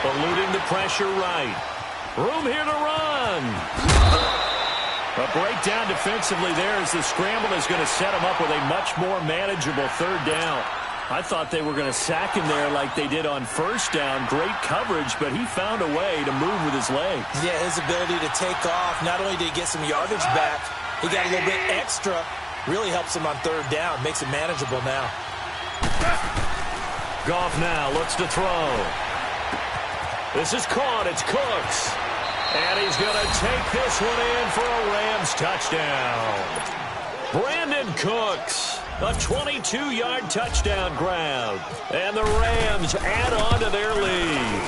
Eluding the pressure right. Room here to run. A breakdown defensively there as the scramble is going to set him up with a much more manageable third down. I thought they were going to sack him there like they did on first down. Great coverage, but he found a way to move with his legs. Yeah, his ability to take off, not only did he get some yardage back, he got a little bit extra. Really helps him on third down, makes it manageable now. Goff now looks to throw. This is caught. It's Cooks. And he's going to take this one in for a Rams touchdown. Brandon Cooks. A 22-yard touchdown grab. And the Rams add on to their lead.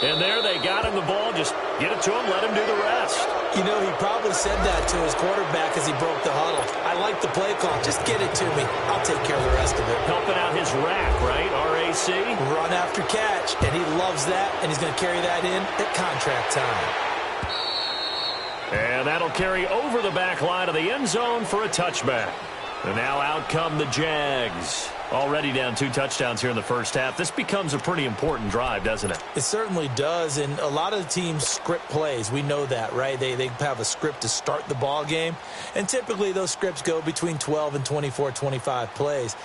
And there they got him the ball. Just get it to him, let him do the rest. You know, he probably said that to his quarterback as he broke the huddle. I like the play call. Just get it to me. I'll take care of the rest of it. Helping out his rack, right? RAC? Run after catch. And he loves that, and he's going to carry that in at contract time. And that'll carry over the back line of the end zone for a touchback. And now out come the Jags. Already down 2 touchdowns here in the first half. This becomes a pretty important drive, doesn't it? It certainly does, and a lot of the teams script plays. We know that, right? They have a script to start the ball game, and typically those scripts go between 12 and 24, 25 plays.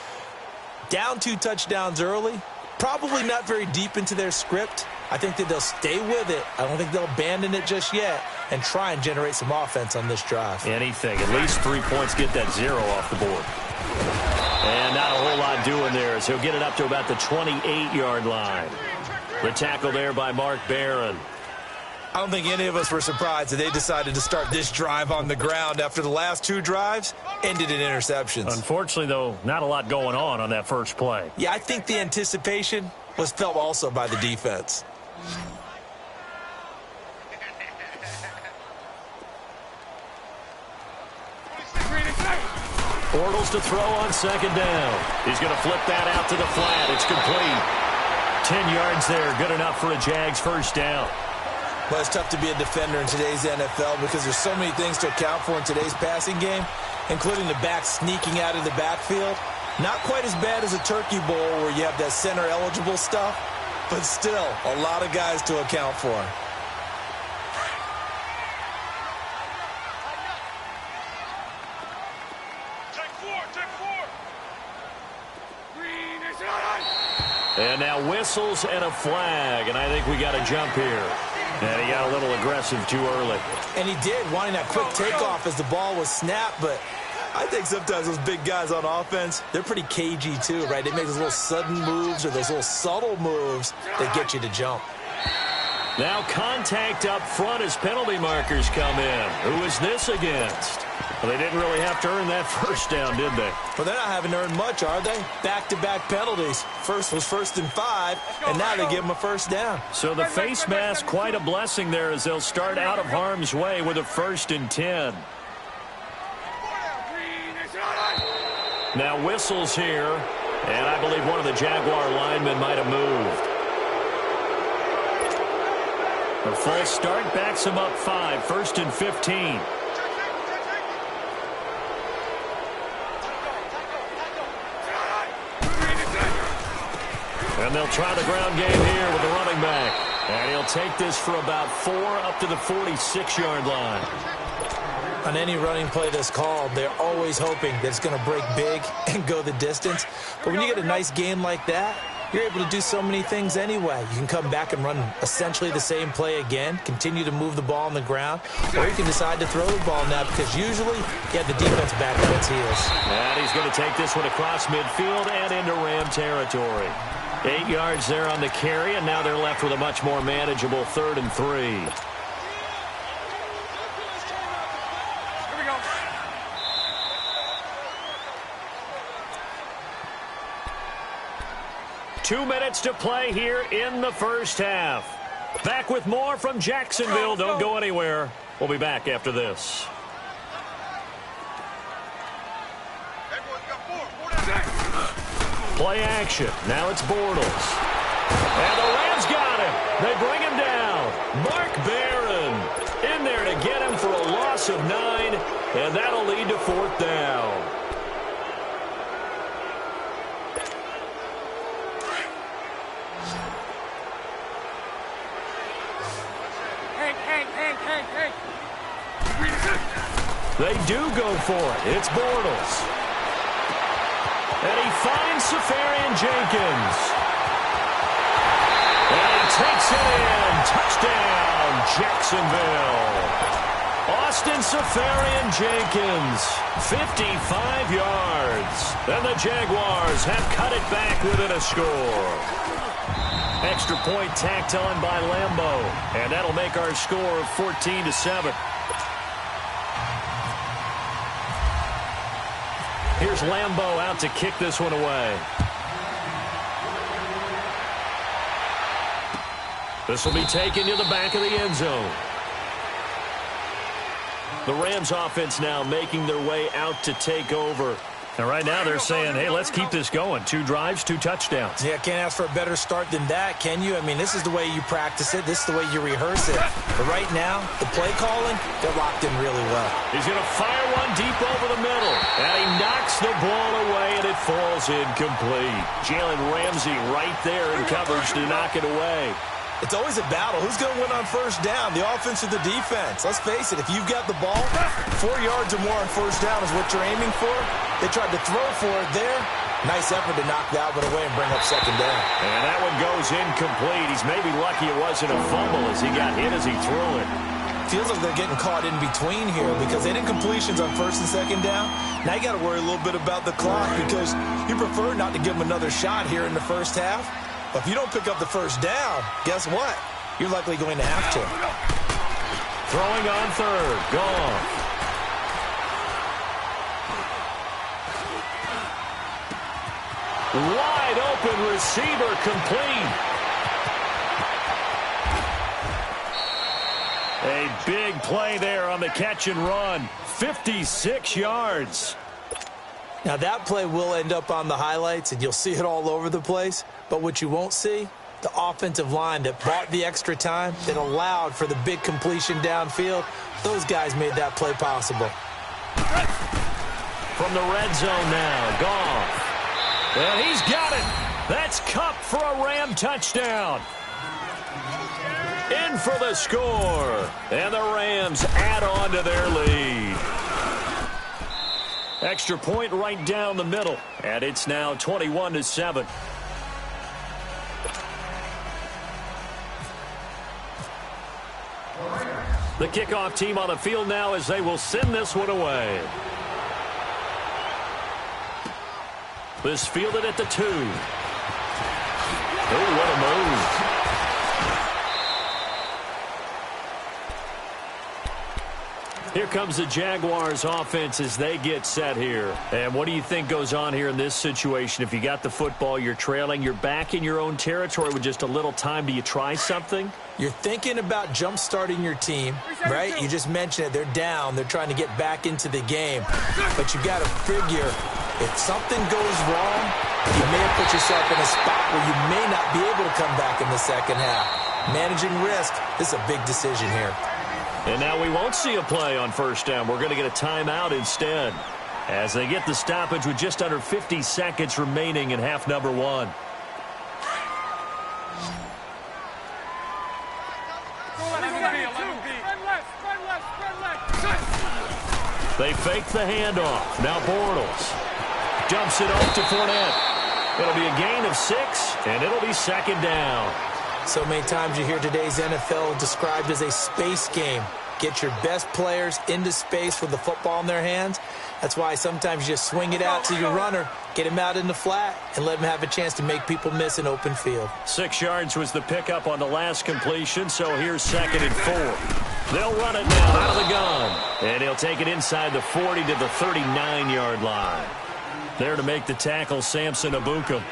Down 2 touchdowns early, probably not very deep into their script. I think that they'll stay with it. I don't think they'll abandon it just yet and try and generate some offense on this drive. Anything. At least 3 points, get that 0 off the board. And not a whole lot doing there as he'll get it up to about the 28-yard line. The tackle there by Mark Barron. I don't think any of us were surprised that they decided to start this drive on the ground after the last 2 drives ended in interceptions. Unfortunately, though, not a lot going on that first play. Yeah, I think the anticipation was felt also by the defense. Bortles to throw on second down. He's going to flip that out to the flat. It's complete. 10 yards there. Good enough for a Jags first down. Well, it's tough to be a defender in today's NFL because there's so many things to account for in today's passing game, including the back sneaking out of the backfield. Not quite as bad as a turkey bowl where you have that center-eligible stuff, but still a lot of guys to account for. And now whistles and a flag, and I think we got a jump here. And he got a little aggressive too early. And he did, wanting that quick takeoff as the ball was snapped, but I think sometimes those big guys on offense, they're pretty cagey too, right? They make those little sudden moves or those little subtle moves that get you to jump. Now contact up front as penalty markers come in. Who is this against? Well, they didn't really have to earn that first down, did they? Well, they're not having to earn much, are they? Back-to-back penalties. First was 1st and 5, and now they give them a first down. So the face mask, quite a blessing there as they'll start out of harm's way with a 1st and 10. Now whistles here, and I believe one of the Jaguar linemen might have moved. A false start backs him up 5, 1st and 15. And they'll try the ground game here with the running back. And he'll take this for about 4 up to the 46-yard line. On any running play that's called, they're always hoping that it's going to break big and go the distance. But when you get a nice game like that, you're able to do so many things anyway. You can come back and run essentially the same play again, continue to move the ball on the ground, or you can decide to throw the ball now because usually you have the defense back on its heels. And he's going to take this one across midfield and into Ram territory. 8 yards there on the carry, and now they're left with a much more manageable 3rd and 3. Here we go. Two minutes to play here in the first half. Back with more from Jacksonville. Don't go anywhere. We'll be back after this. Play action. Now it's Bortles. And the Rams got him. They bring him down. Mark Barron in there to get him for a loss of 9, and that'll lead to 4th down. They do go for it. It's Bortles. And he finds Safarian Jenkins. And he takes it in. Touchdown, Jacksonville. Austin Safarian Jenkins, 55 yards. And the Jaguars have cut it back within a score. Extra point tacked on by Lambeau. And that'll make our score 14-7. Here's Lambeau out to kick this one away. This will be taken to the back of the end zone. The Rams offense now making their way out to take over. And right now they're saying, hey, let's keep this going. 2 drives, 2 touchdowns. Yeah, can't ask for a better start than that, can you? I mean, this is the way you practice it. This is the way you rehearse it. But right now, the play calling, they're locked in really well. He's going to fire one deep over the middle. And he knocks the ball away, and it falls incomplete. Jalen Ramsey right there in coverage to knock it away. It's always a battle. Who's going to win on first down, the offense or the defense? Let's face it, if you've got the ball, 4 yards or more on first down is what you're aiming for. They tried to throw for it there. Nice effort to knock that one away and bring up second down. And that one goes incomplete. He's maybe lucky it wasn't a fumble as he got hit as he threw it. Feels like they're getting caught in between here because they did completions on first and second down. Now you got to worry a little bit about the clock because you prefer not to give them another shot here in the first half. But if you don't pick up the first down, guess what? You're likely going to have to. Throwing on third. Gone. Wide open receiver complete. A big play there on the catch and run. 56 yards. Now that play will end up on the highlights, and you'll see it all over the place. But what you won't see, the offensive line that bought the extra time, that allowed for the big completion downfield, those guys made that play possible. From the red zone now, Goff. And he's got it. That's Kupp for a Ram touchdown. In for the score. And the Rams add on to their lead. Extra point right down the middle. And it's now 21-7. The kickoff team on the field now as they will send this one away. This fielded at the 2. Oh, what a move. Here comes the Jaguars offense as they get set here. And what do you think goes on here in this situation? If you got the football, you're trailing, you're back in your own territory with just a little time. Do you try something? You're thinking about jump-starting your team, right? You just mentioned it. They're down. They're trying to get back into the game. But you've got to figure if something goes wrong, you may have put yourself in a spot where you may not be able to come back in the second half. Managing risk, this is a big decision here. And now we won't see a play on first down. We're going to get a timeout instead as they get the stoppage with just under 50 seconds remaining in half number 1. They fake the handoff. Now Bortles dumps it off to Fournette. It'll be a gain of 6, and it'll be second down. So many times you hear today's NFL described as a space game. Get your best players into space with the football in their hands. That's why sometimes you just swing it out to your runner, get him out in the flat, and let him have a chance to make people miss an open field. 6 yards was the pickup on the last completion, so here's 2nd and 4. They'll run it now out of the gun, and he'll take it inside the 40 to the 39-yard line. There to make the tackle, Samson Ebukam.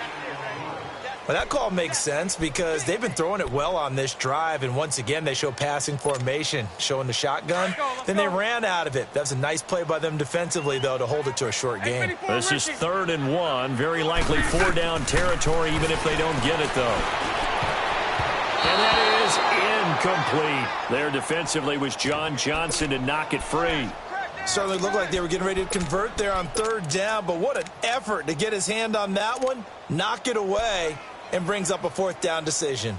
Well, that call makes sense because they've been throwing it well on this drive, and once again, they show passing formation, showing the shotgun. Then they ran out of it. That's a nice play by them defensively, though, to hold it to a short game. This is 3rd and 1, very likely 4-down territory, even if they don't get it, though. And that is incomplete. There defensively was John Johnson to knock it free. Certainly looked like they were getting ready to convert there on 3rd down, but what an effort to get his hand on that one, knock it away, and brings up a 4th down decision.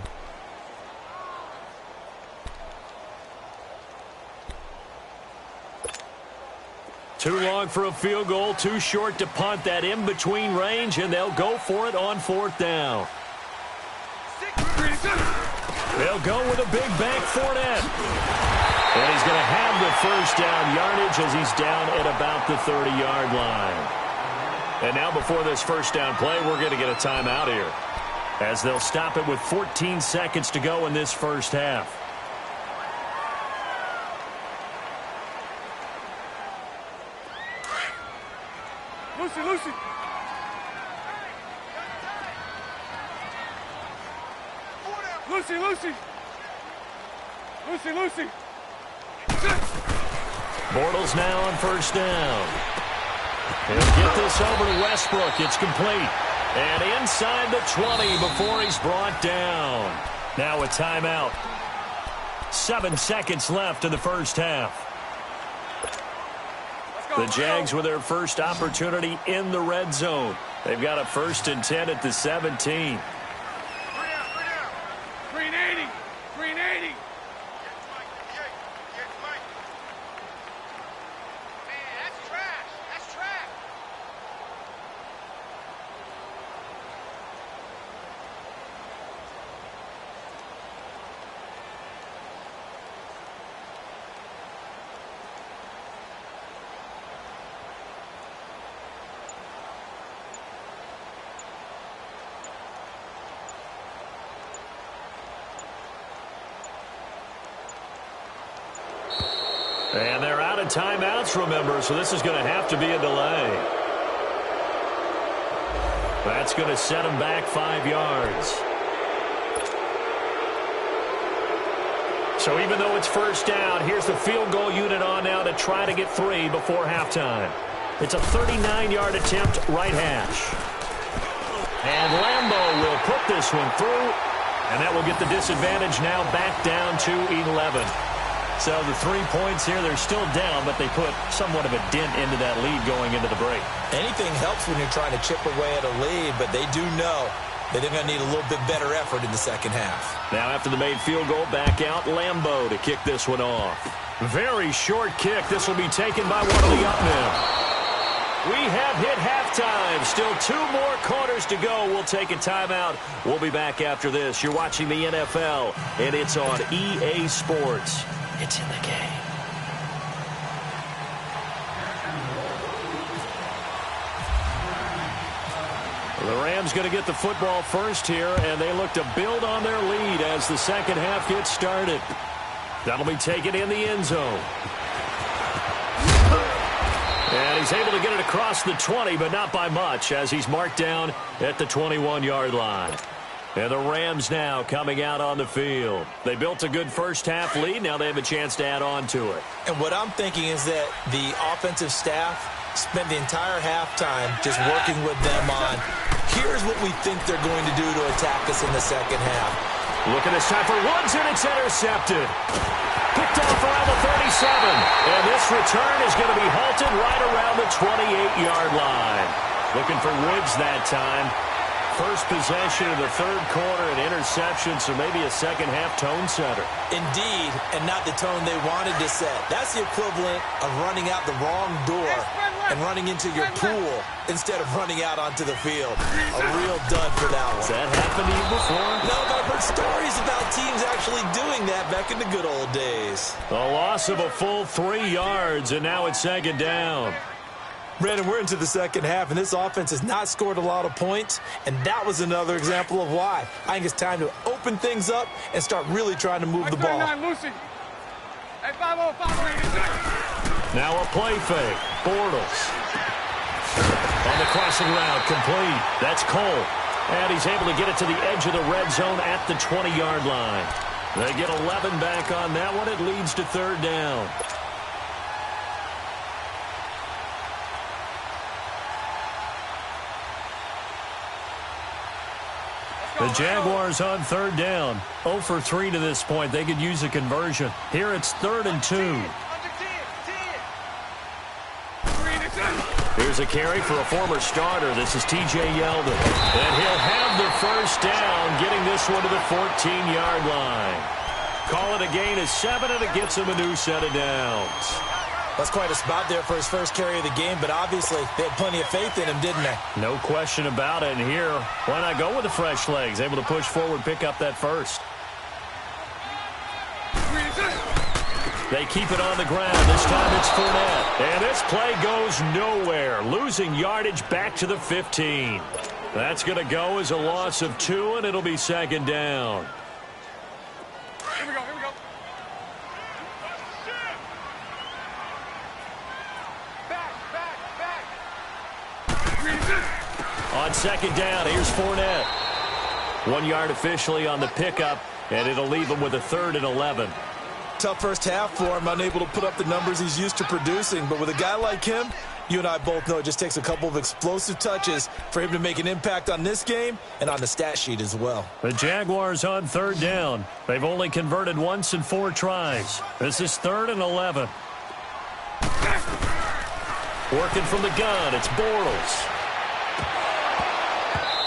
Too long for a field goal, too short to punt. That in-between range, and they'll go for it on 4th down. They'll go with a big bank Fournette. And he's going to have the first down yardage as he's down at about the 30-yard line. And now before this first down play, we're going to get a timeout here, as they'll stop it with 14 seconds to go in this first half. Lucy. Bortles now on first down. He'll get this over to Westbrook. It's complete. And inside the 20 before he's brought down. Now a timeout. 7 seconds left in the first half. The Jags with their first opportunity in the red zone. They've got a 1st and 10 at the 17. And they're out of timeouts, remember, so this is going to have to be a delay. That's going to set them back 5 yards. So even though it's first down, here's the field goal unit on now to try to get 3 before halftime. It's a 39-yard attempt, right hash. And Lambeau will put this one through, and that will get the disadvantage now back down to 11. So the 3 points here, they're still down, but they put somewhat of a dent into that lead going into the break. Anything helps when you're trying to chip away at a lead, but they do know that they're going to need a little bit better effort in the second half. Now after the made field goal, back out Lambeau to kick this one off. Very short kick. This will be taken by one of the up men. We have hit halftime. Still 2 more quarters to go. We'll take a timeout. We'll be back after this. You're watching the NFL, and it's on EA Sports. It's in the game. The Rams going to get the football first here, and they look to build on their lead as the second half gets started. That'll be taken in the end zone. And he's able to get it across the 20, but not by much, as he's marked down at the 21-yard line. And the Rams now coming out on the field. They built a good first-half lead. Now they have a chance to add on to it. And what I'm thinking is that the offensive staff spent the entire halftime just working with them on, here's what we think they're going to do to attack us in the second half. Look at this time for Woods, and it's intercepted. Picked off around the 37. And this return is going to be halted right around the 28-yard line. Looking for Woods that time. First possession of the third quarter, an interception, so maybe a second-half tone setter. Indeed, and not the tone they wanted to set. That's the equivalent of running out the wrong door and running into your pool instead of running out onto the field. A real dud for that one. Has that happened to you before? No, but I've heard stories about teams actually doing that back in the good old days. A loss of a full 3 yards, and now it's second down. Brandon, we're into the second half, and this offense has not scored a lot of points, and that was another example of why. I think it's time to open things up and start really trying to move the ball. Now a play fake. Bortles. On the crossing route, complete. That's Cole. And he's able to get it to the edge of the red zone at the 20-yard line. They get 11 back on that one. It leads to third down. The Jaguars on third down. 0 for 3 to this point. They could use a conversion. Here it's 3rd and 2. Here's a carry for a former starter. This is T.J. Yeldon. And he'll have the first down, getting this one to the 14-yard line. Call it a gain of 7, and it gets him a new set of downs. That's quite a spot there for his first carry of the game, but obviously they had plenty of faith in him, didn't they? No question about it. And here, why not go with the fresh legs? Able to push forward, pick up that first. They keep it on the ground. This time it's Fournette. And this play goes nowhere. Losing yardage back to the 15. That's going to go as a loss of 2, and it'll be second down. Here we go. On second down, here's Fournette. 1 yard officially on the pickup, and it'll leave him with a 3rd and 11. Tough first half for him, unable to put up the numbers he's used to producing. But with a guy like him, you and I both know it just takes a couple of explosive touches for him to make an impact on this game and on the stat sheet as well. The Jaguars on 3rd down. They've only converted once in 4 tries. This is 3rd and 11. Working from the gun, it's Bortles.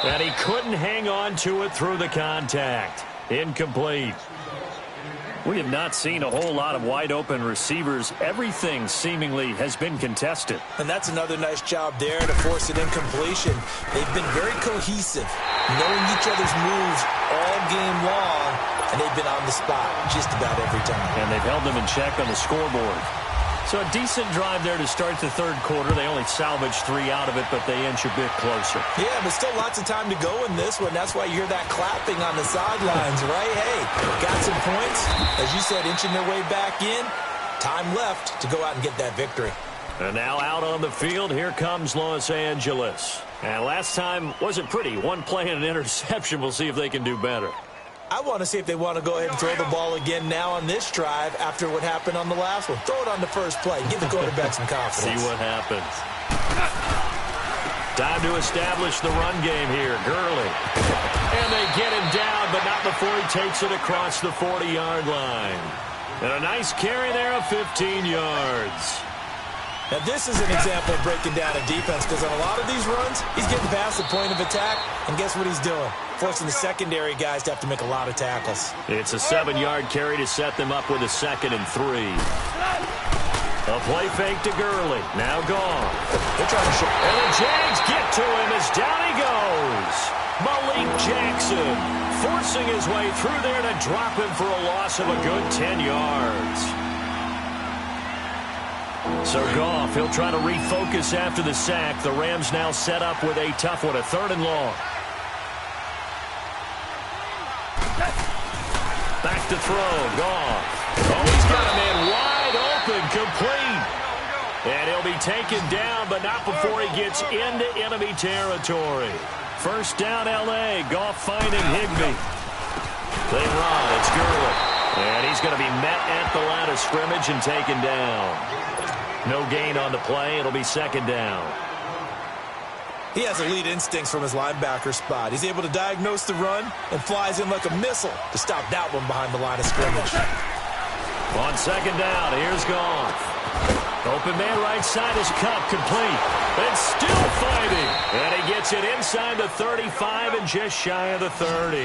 And he couldn't hang on to it through the contact. Incomplete. We have not seen a whole lot of wide-open receivers. Everything seemingly has been contested. And that's another nice job there to force an incompletion. They've been very cohesive, knowing each other's moves all game long, and they've been on the spot just about every time. And they've held them in check on the scoreboard. So a decent drive there to start the 3rd quarter. They only salvaged 3 out of it, but they inch a bit closer. Yeah, but still lots of time to go in this one. That's why you hear that clapping on the sidelines, right? Hey, got some points. As you said, inching their way back in. Time left to go out and get that victory. And now out on the field, here comes Los Angeles. And last time wasn't pretty. 1 play and an interception. We'll see if they can do better. I want to see if they want to go ahead and throw the ball again now on this drive after what happened on the last one. Throw it on the first play. Give the quarterback some confidence. See what happens. Time to establish the run game here. Gurley. And they get him down, but not before he takes it across the 40-yard line. And a nice carry there of 15 yards. Now, this is an example of breaking down a defense because on a lot of these runs, he's getting past the point of attack, and guess what he's doing? Forcing the secondary guys to have to make a lot of tackles. It's a 7-yard carry to set them up with a 2nd and 3. A play fake to Gurley. Now gone. They're trying to show. And the Jags get to him as down he goes. Malik Jackson forcing his way through there to drop him for a loss of a good 10 yards. So Goff, he'll try to refocus after the sack. The Rams now set up with a tough one, a 3rd and long. Back to throw, Goff. Oh, he's got a man wide open, complete. And he'll be taken down, but not before he gets into enemy territory. First down, L.A. Goff finding Higbee. They run, it's Gurley. And he's going to be met at the line of scrimmage and taken down. No gain on the play. It'll be 2nd down. He has elite instincts from his linebacker spot. He's able to diagnose the run and flies in like a missile to stop that one behind the line of scrimmage. On 2nd down, here's Goff. Open man right side is Cup, complete. And still fighting. And he gets it inside the 35 and just shy of the 30.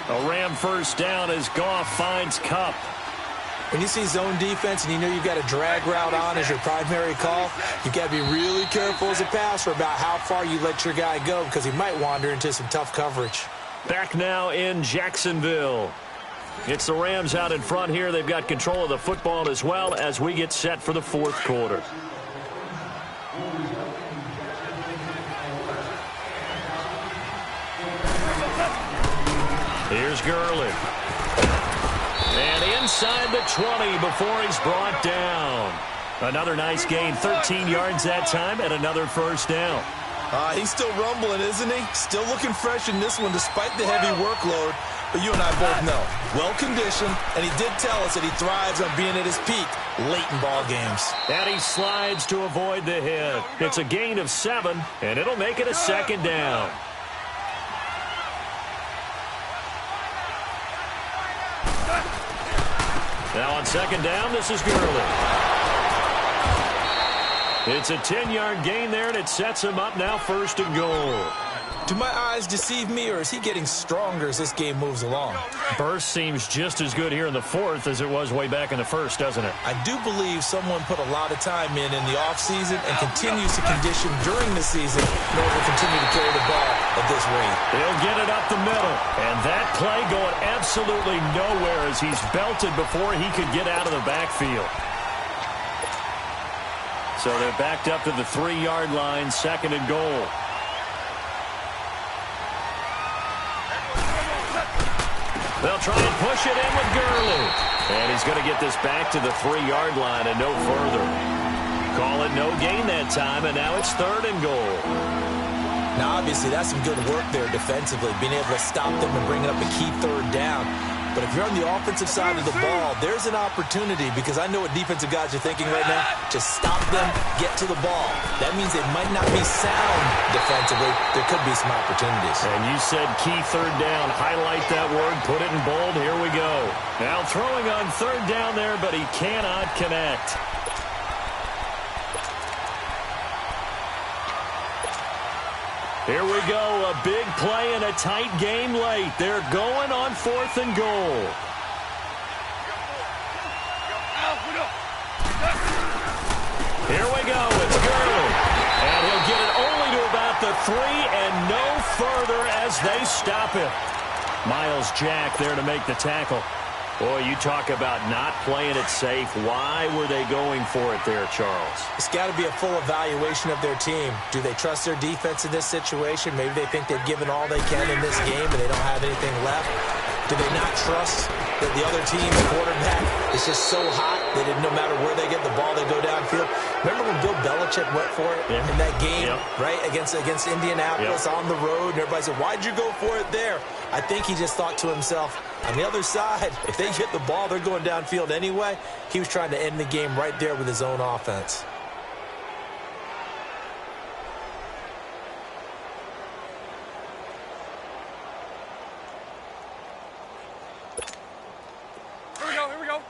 A Ram first down as Goff finds Cup. When you see zone defense and you know you've got a drag route on as your primary call, you've got to be really careful as a passer about how far you let your guy go because he might wander into some tough coverage. Back now in Jacksonville. It's the Rams out in front here. They've got control of the football as well as we get set for the 4th quarter. Here's Gurley. And inside the 20 before he's brought down. Another nice gain, 13 yards that time, and another first down. He's still rumbling, isn't he? Still looking fresh in this one despite the heavy workload. But you and I both know, well-conditioned, and he did tell us that he thrives on being at his peak late in ball games. And he slides to avoid the hit. It's a gain of 7, and it'll make it a 2nd down. Now on 2nd down, this is Gurley. It's a 10-yard gain there, and it sets him up now 1st and goal. Do my eyes deceive me, or is he getting stronger as this game moves along? Burst seems just as good here in the fourth as it was way back in the first, doesn't it? I do believe someone put a lot of time in the offseason and continues to condition during the season in order to continue to carry the ball at this rate. He'll get it up the middle, and that play going absolutely nowhere as he's belted before he could get out of the backfield. So they're backed up to the 3-yard line, 2nd and goal. They'll try and push it in with Gurley. And he's going to get this back to the 3-yard line and no further. Call it no gain that time, and now it's 3rd and goal. Now, obviously, that's some good work there defensively, being able to stop them and bringing up a key 3rd down. But if you're on the offensive side of the ball, there's an opportunity, because I know what defensive guys are thinking right now. Just stop them, get to the ball. That means they might not be sound defensively. There could be some opportunities. And you said key 3rd down. Highlight that word, put it in bold. Here we go. Now throwing on 3rd down there, but he cannot connect. Here we go, a big play and a tight game late. They're going on 4th and goal. Here we go, it's Gurley. And he'll get it only to about the 3 and no further as they stop it. Miles Jack there to make the tackle. Boy, you talk about not playing it safe. Why were they going for it there, Charles? It's got to be a full evaluation of their team. Do they trust their defense in this situation? Maybe they think they've given all they can in this game and they don't have anything left. Do they not trust that the other team's quarterback is just so hot that no matter where they get the ball, they go downfield? Remember when Bill Belichick went for it in that game, right, against Indianapolis on the road? And everybody said, why'd you go for it there? I think he just thought to himself, on the other side, if they get the ball, they're going downfield anyway. He was trying to end the game right there with his own offense. Here we go.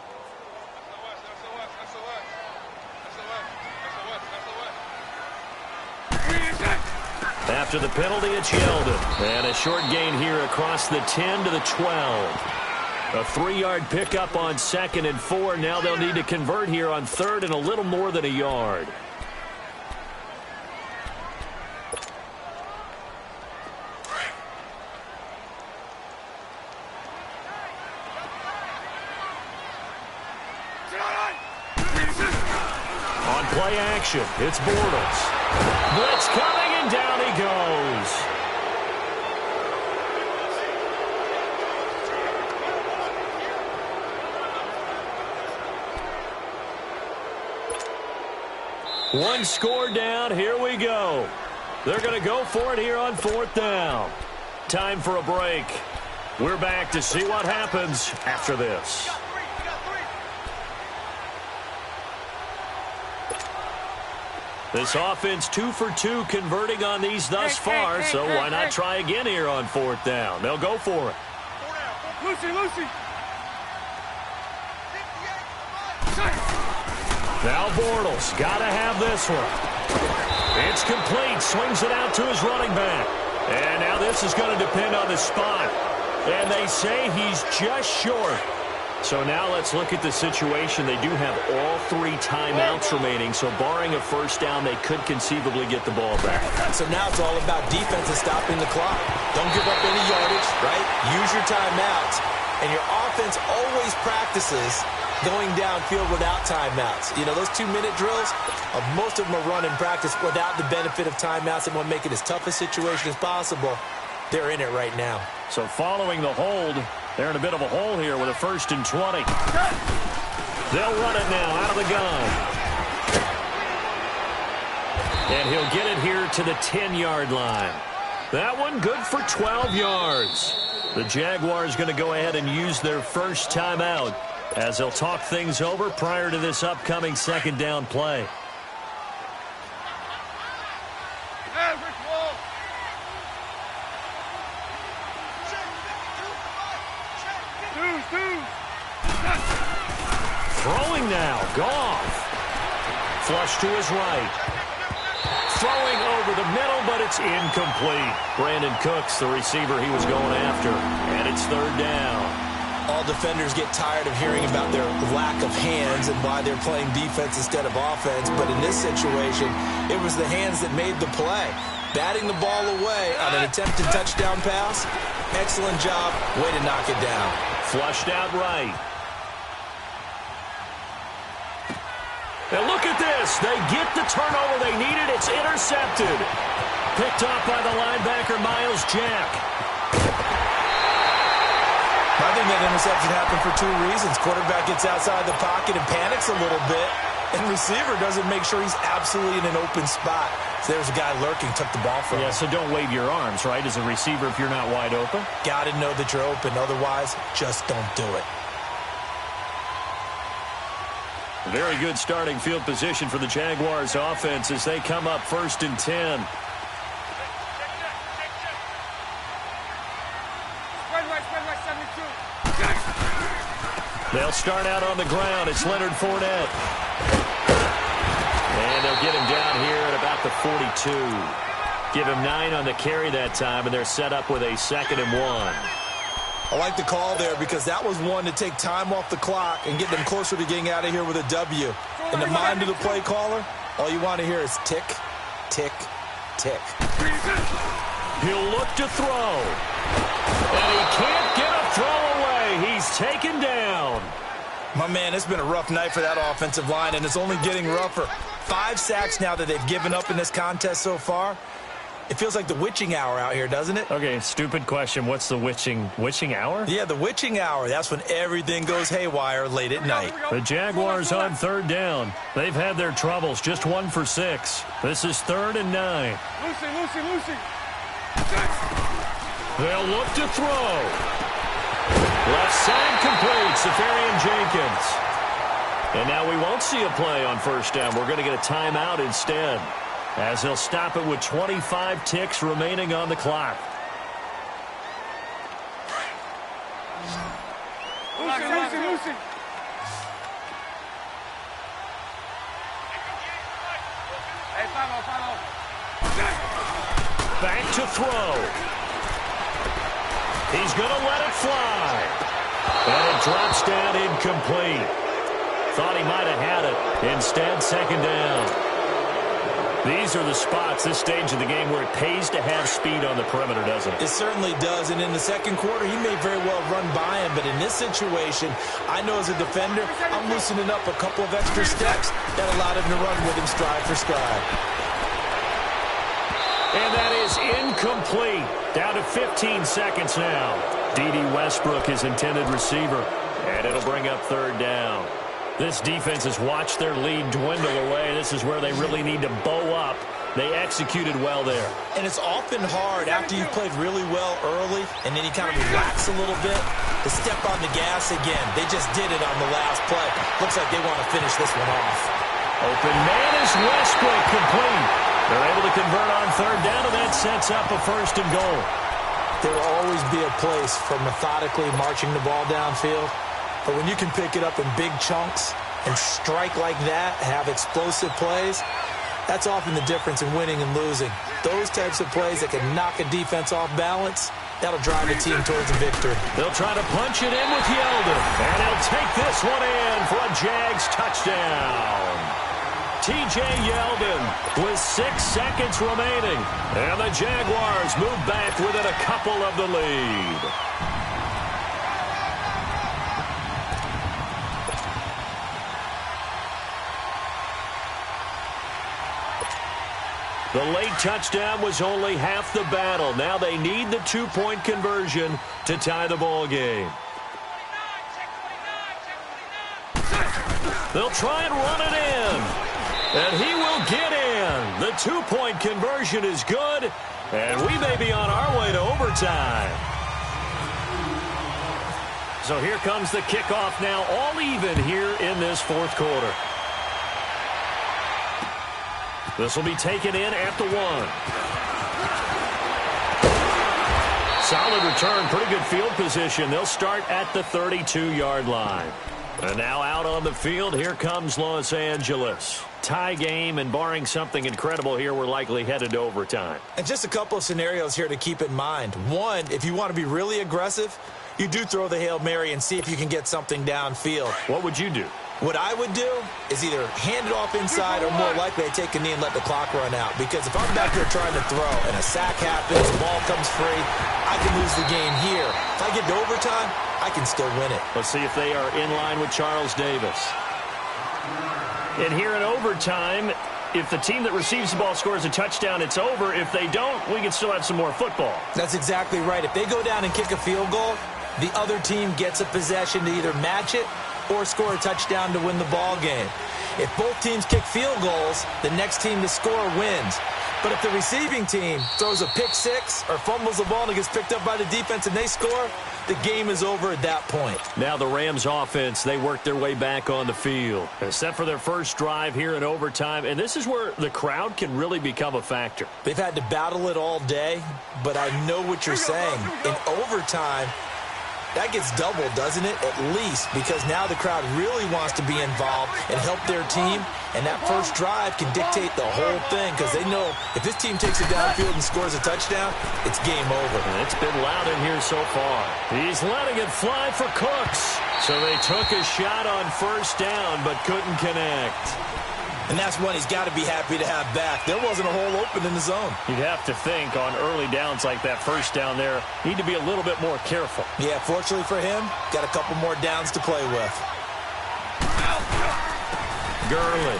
After the penalty, it's Yeldon. And a short gain here across the 10 to the 12. A 3-yard pickup on 2nd and 4. Now they'll need to convert here on 3rd and a little more than a yard. On play action, it's Bortles. Blitz coming, and down he goes. One score down. Here we go. They're going to go for it here on 4th down. Time for a break. We're back to see what happens after this. This offense 2 for 2 converting on these thus far, so why not try again here on 4th down? They'll go for it. Lucy. Now Bortles, got to have this one. It's complete, swings it out to his running back. And now this is going to depend on the spot. And they say he's just short. So now let's look at the situation. They do have all 3 timeouts remaining, so barring a first down, they could conceivably get the ball back. So now it's all about defense and stopping the clock. Don't give up any yardage, right? Use your timeouts. And your offense always practices going downfield without timeouts. You know, those 2-minute drills, most of them are run in practice without the benefit of timeouts and want to make it as tough a situation as possible. They're in it right now. So following the hold, they're in a bit of a hole here with a 1st and 20. They'll run it now out of the gun. And he'll get it here to the 10-yard line. That one good for 12 yards. The Jaguars going to go ahead and use their first timeout as they'll talk things over prior to this upcoming 2nd down play. Throwing now, Goff. Flush to his right. throwing over the middle, but it's incomplete. Brandon Cooks, the receiver he was going after, and it's third down. All defenders get tired of hearing about their lack of hands and why they're playing defense instead of offense. But in this situation, it was the hands that made the play. Batting the ball away on an attempted touchdown pass. Excellent job. Way to knock it down. Flushed out right. And look at this. They get the turnover they needed. It's intercepted. Picked off by the linebacker, Miles Jack. I think that interception happened for two reasons. Quarterback gets outside the pocket and panics a little bit, and receiver doesn't make sure he's absolutely in an open spot. So there's a guy lurking, took the ball from him. Yeah, so don't wave your arms, right, as a receiver if you're not wide open. Got to know that you're open. Otherwise, just don't do it. Very good starting field position for the Jaguars offense as they come up 1st and 10. They'll start out on the ground. It's Leonard Fournette. And they'll get him down here at about the 42. Give him 9 on the carry that time, and they're set up with a 2nd and 1. I like the call there because that was one to take time off the clock and get them closer to getting out of here with a W. In the mind of the play caller, all you want to hear is tick, tick, tick. He'll look to throw. And he can't get a throw away. He's taken down. My man, it's been a rough night for that offensive line, and it's only getting rougher. 5 sacks now that they've given up in this contest so far. It feels like the witching hour out here, doesn't it? Okay, stupid question. What's the witching hour? Yeah, the witching hour. That's when everything goes haywire late at night. The Jaguars on 3rd down. They've had their troubles. Just 1 for 6. This is 3rd and 9. Lucy. They'll look to throw. Left side complete. Safarian Jenkins. And now we won't see a play on 1st down. We're going to get a timeout instead, as they'll stop it with 25 ticks remaining on the clock. Lucy. Hey, follow. Back to throw. He's going to let it fly. And it drops down incomplete. Thought he might have had it. Instead, 2nd down. These are the spots, this stage of the game, where it pays to have speed on the perimeter, doesn't it? It certainly does, and in the second quarter, he may very well run by him, but in this situation, I know as a defender, I'm loosening up a couple of extra steps that allowed him to run with him stride for stride. And that is incomplete. Down to 15 seconds now. D.D. Westbrook is intended receiver, and it'll bring up 3rd down. This defense has watched their lead dwindle away. This is where they really need to bow up. They executed well there. And it's often hard after you've played really well early and then you kind of relax a little bit to step on the gas again. They just did it on the last play. Looks like they want to finish this one off. Open man is Westbrook, complete. They're able to convert on 3rd down, and that sets up a 1st and goal. There will always be a place for methodically marching the ball downfield. But when you can pick it up in big chunks and strike like that, have explosive plays, that's often the difference in winning and losing. Those types of plays that can knock a defense off balance, that'll drive a team towards a victory. They'll try to punch it in with Yeldon, and he'll take this one in for a Jags touchdown. T.J. Yeldon with 6 seconds remaining, and the Jaguars move back within a couple of the lead. The late touchdown was only half the battle. Now they need the 2-point conversion to tie the ball game. They'll try and run it in. And he will get in. The 2-point conversion is good. And we may be on our way to overtime. So here comes the kickoff now, all even here in this 4th quarter. This will be taken in at the 1. Solid return, pretty good field position. They'll start at the 32-yard line. And now out on the field, here comes Los Angeles. tie game, and barring something incredible here, we're likely headed to overtime. And just a couple of scenarios here to keep in mind. One, if you want to be really aggressive, you do throw the Hail Mary and see if you can get something downfield. What would you do? What I would do is either hand it off inside or more likely I take a knee and let the clock run out. Because if I'm back there trying to throw and a sack happens, the ball comes free, I can lose the game here. If I get to overtime, I can still win it. Let's see if they are in line with Charles Davis. And here in overtime, if the team that receives the ball scores a touchdown, it's over. If they don't, we can still have some more football. That's exactly right. If they go down and kick a field goal, the other team gets a possession to either match it or score a touchdown to win the ball game. If both teams kick field goals, the next team to score wins. But if the receiving team throws a pick six or fumbles the ball and it gets picked up by the defense and they score, the game is over at that point. Now the Rams offense, they work their way back on the field. They're set for their first drive here in overtime, and this is where the crowd can really become a factor. They've had to battle it all day, but I know what you're saying. In overtime, that gets doubled, doesn't it? At least, because now the crowd really wants to be involved and help their team, and that first drive can dictate the whole thing because they know if this team takes it downfield and scores a touchdown, it's game over. And it's been loud in here so far. He's letting it fly for Cooks. So they took a shot on first down but couldn't connect. And that's one he's got to be happy to have back. There wasn't a hole open in the zone. You'd have to think on early downs like that first down there, need to be a little bit more careful. Yeah, fortunately for him, got a couple more downs to play with. Gurley.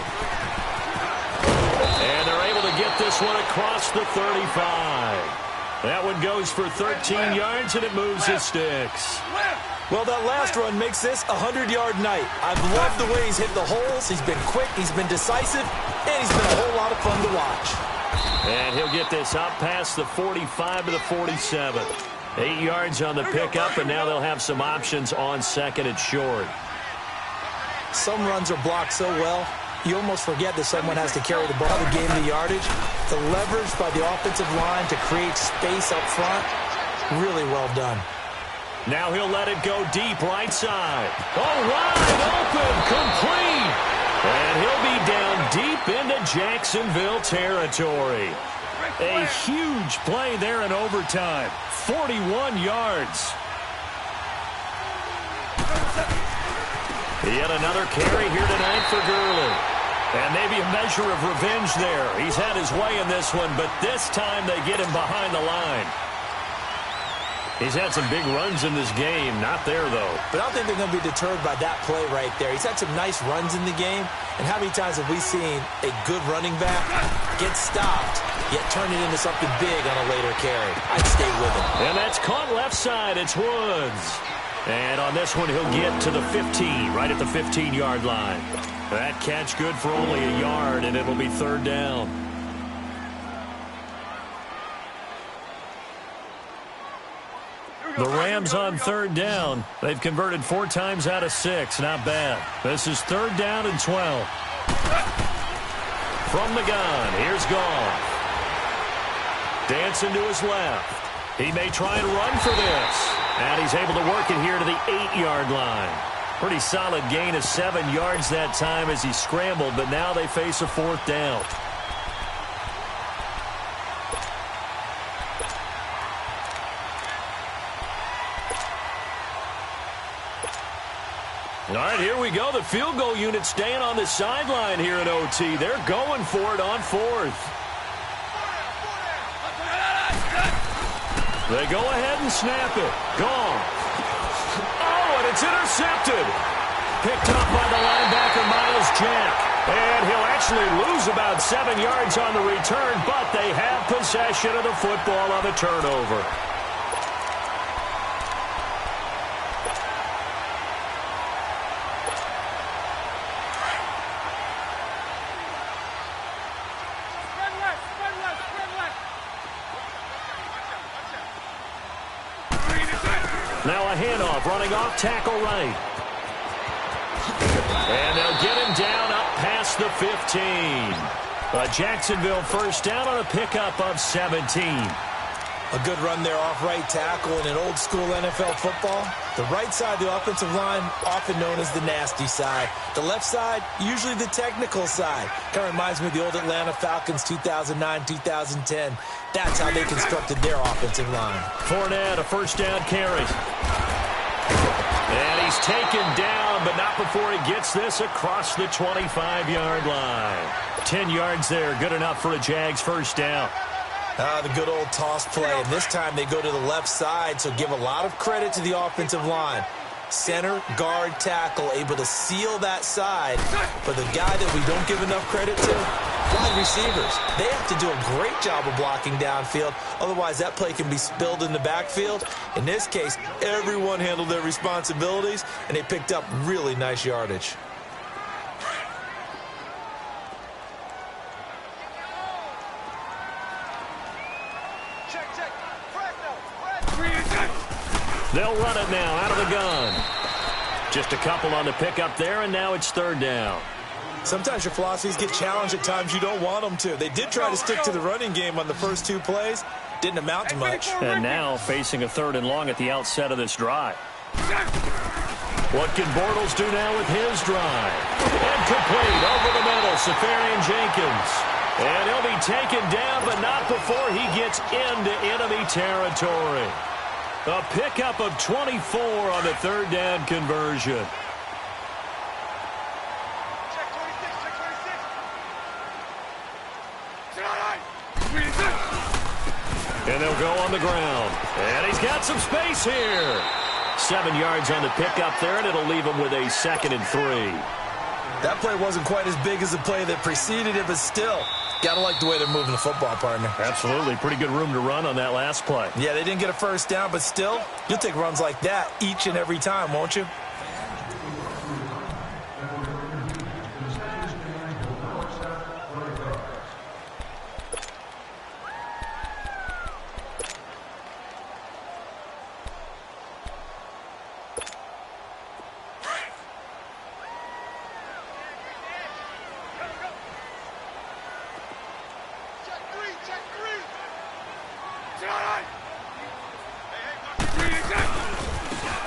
And they're able to get this one across the 35. That one goes for 13 yards, and it moves the sticks. Well, that last run makes this a 100-yard night. I've loved the way he's hit the holes. He's been quick, he's been decisive, and he's been a whole lot of fun to watch. And he'll get this up past the 45 to the 47. 8 yards on the pickup, and now they'll have some options on second and short. Some runs are blocked so well, you almost forget that someone has to carry the ball to gain the yardage. The leverage by the offensive line to create space up front, really well done. Now he'll let it go deep right side. Oh, wide open, complete. And he'll be down deep into Jacksonville territory. A huge play there in overtime. 41 yards. Yet another carry here tonight for Gurley. And maybe a measure of revenge there. He's had his way in this one, but this time they get him behind the line. He's had some big runs in this game. Not there, though. But I don't think they're going to be deterred by that play right there. He's had some nice runs in the game. And how many times have we seen a good running back get stopped, yet turn it into something big on a later carry? I'd stay with him. And that's caught left side. It's Woods. And on this one, he'll get to the 15, right at the 15-yard line. That catch good for only a yard, and it'll be third down. The Rams on third down. They've converted 4 times out of 6. Not bad. This is third down and 12. From the gun, here's Goff. Dancing to his left. He may try and run for this. And he's able to work it here to the 8-yard line. Pretty solid gain of 7 yards that time as he scrambled, but now they face a fourth down. All right, here we go. The field goal unit staying on the sideline here in OT. They're going for it on fourth. They go ahead and snap it. Gone. Oh, and it's intercepted. Picked up by the linebacker, Miles Jack. And he'll actually lose about 7 yards on the return, but they have possession of the football on the turnover. Now a handoff, running off tackle right. And they'll get him down up past the 15. A Jacksonville first down on a pickup of 17. A good run there off right tackle in an old-school NFL football. The right side of the offensive line, often known as the nasty side. The left side, usually the technical side. Kind of reminds me of the old Atlanta Falcons 2009-2010. That's how they constructed their offensive line. Fournette, a first down carry. And he's taken down, but not before he gets this across the 25-yard line. 10 yards there, good enough for a Jags first down. The good old toss play, and this time they go to the left side, so give a lot of credit to the offensive line. Center, guard, tackle, able to seal that side. But the guy that we don't give enough credit to, wide receivers. They have to do a great job of blocking downfield, otherwise that play can be spilled in the backfield. In this case, everyone handled their responsibilities, and they picked up really nice yardage. They'll run it now out of the gun. Just a couple on the pickup there, and now it's third down. Sometimes your philosophies get challenged at times you don't want them to. They did try to stick to the running game on the first two plays. Didn't amount to much. And now facing a 3rd and long at the outset of this drive. What can Bortles do now with his drive? And complete over the middle, Safarian Jenkins. And he'll be taken down, but not before he gets into enemy territory. A pickup of 24 on the 3rd down conversion. And they'll go on the ground. And he's got some space here. 7 yards on the pickup there, and it'll leave him with a 2nd and 3. That play wasn't quite as big as the play that preceded it, but still, gotta like the way they're moving the football, partner. Absolutely. Pretty good room to run on that last play. Yeah, they didn't get a first down, but still, you'll take runs like that each and every time, won't you?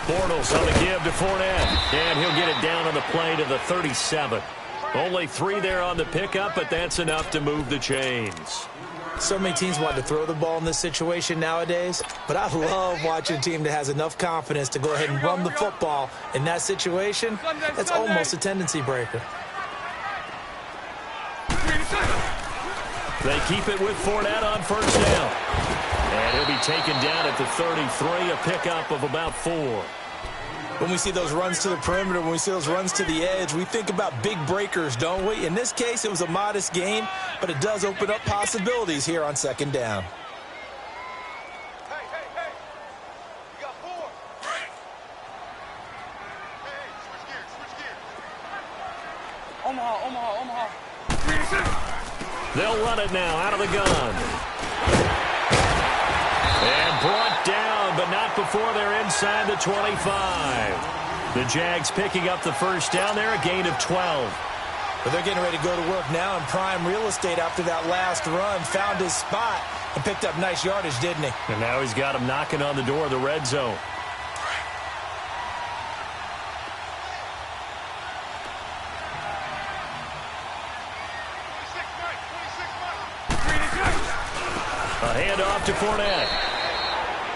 Bortles on the give to Fournette. And he'll get it down on the play to the 37. Only 3 there on the pickup, but that's enough to move the chains. So many teams want to throw the ball in this situation nowadays, but I love watching a team that has enough confidence to go ahead and run the football in that situation. That's almost a tendency breaker. They keep it with Fournette on first down. And he'll be taken down at the 33, a pickup of about 4. When we see those runs to the perimeter, when we see those runs to the edge, we think about big breakers, don't we? In this case, it was a modest gain, but it does open up possibilities here on 2nd down. Hey, you got 4. Hey, switch gears. Omaha. They'll run it now out of the gun. And brought down, but not before they're inside the 25. The Jags picking up the first down there, a gain of 12. But they're getting ready to go to work now in prime real estate after that last run. Found his spot and picked up nice yardage, didn't he? And now he's got him knocking on the door of the red zone. A handoff to Fournette.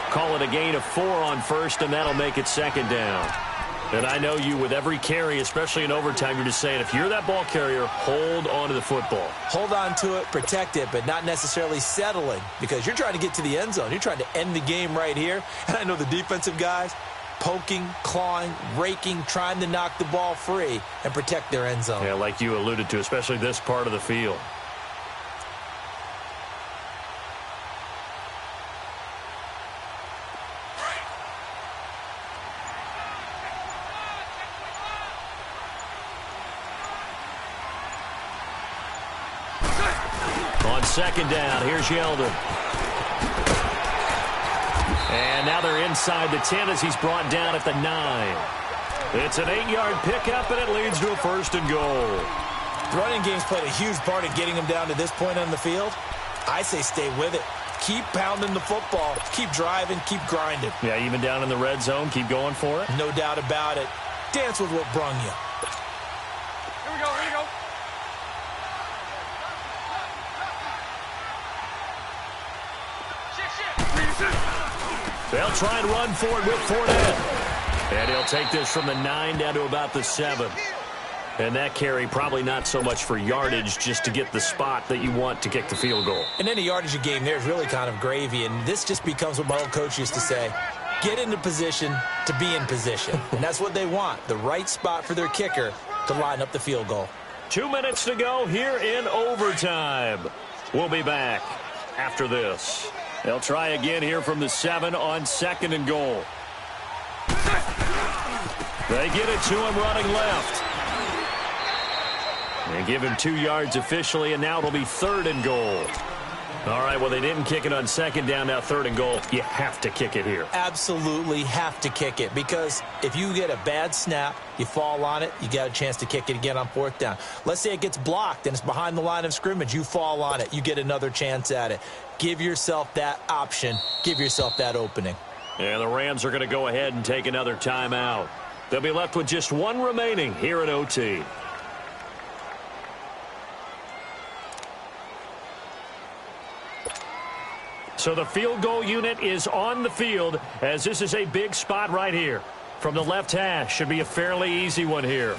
Call it a gain of 4 on first, and that'll make it 2nd down. And I know you, with every carry, especially in overtime, you're just saying, if you're that ball carrier, hold on to the football. Hold on to it, protect it, but not necessarily settling, because you're trying to get to the end zone. You're trying to end the game right here. And I know the defensive guys, poking, clawing, raking, trying to knock the ball free and protect their end zone. Yeah, like you alluded to, especially this part of the field. On 2nd down, here's Yeldon. And now they're inside the 10 as he's brought down at the 9. It's an 8-yard pickup, and it leads to a 1st and goal. The running game's played a huge part in getting them down to this point on the field. I say stay with it. keep pounding the football. Keep driving, keep grinding. Yeah, even down in the red zone, keep going for it. No doubt about it. Dance with what brung you. Here we go, here we go. They'll try and run for it with Fournette. And he'll take this from the 9 down to about the 7. And that carry probably not so much for yardage, just to get the spot that you want to kick the field goal. And any yardage a game there is really kind of gravy. And this just becomes what my old coach used to say. Get into position to be in position. And that's what they want, the right spot for their kicker to line up the field goal. 2 minutes to go here in overtime. We'll be back after this. They'll try again here from the 7 on 2nd and goal. They get it to him running left. They give him 2 yards officially, and now it'll be 3rd and goal. All right, well, they didn't kick it on 2nd down, now 3rd and goal. You have to kick it here. Absolutely have to kick it, because if you get a bad snap, you fall on it, you got a chance to kick it again on 4th down. Let's say it gets blocked and it's behind the line of scrimmage. You fall on it, you get another chance at it. Give yourself that option. Give yourself that opening. And the Rams are going to go ahead and take another timeout. They'll be left with just 1 remaining here in OT. So the field goal unit is on the field, as this is a big spot right here. From the left hash, should be a fairly easy one here.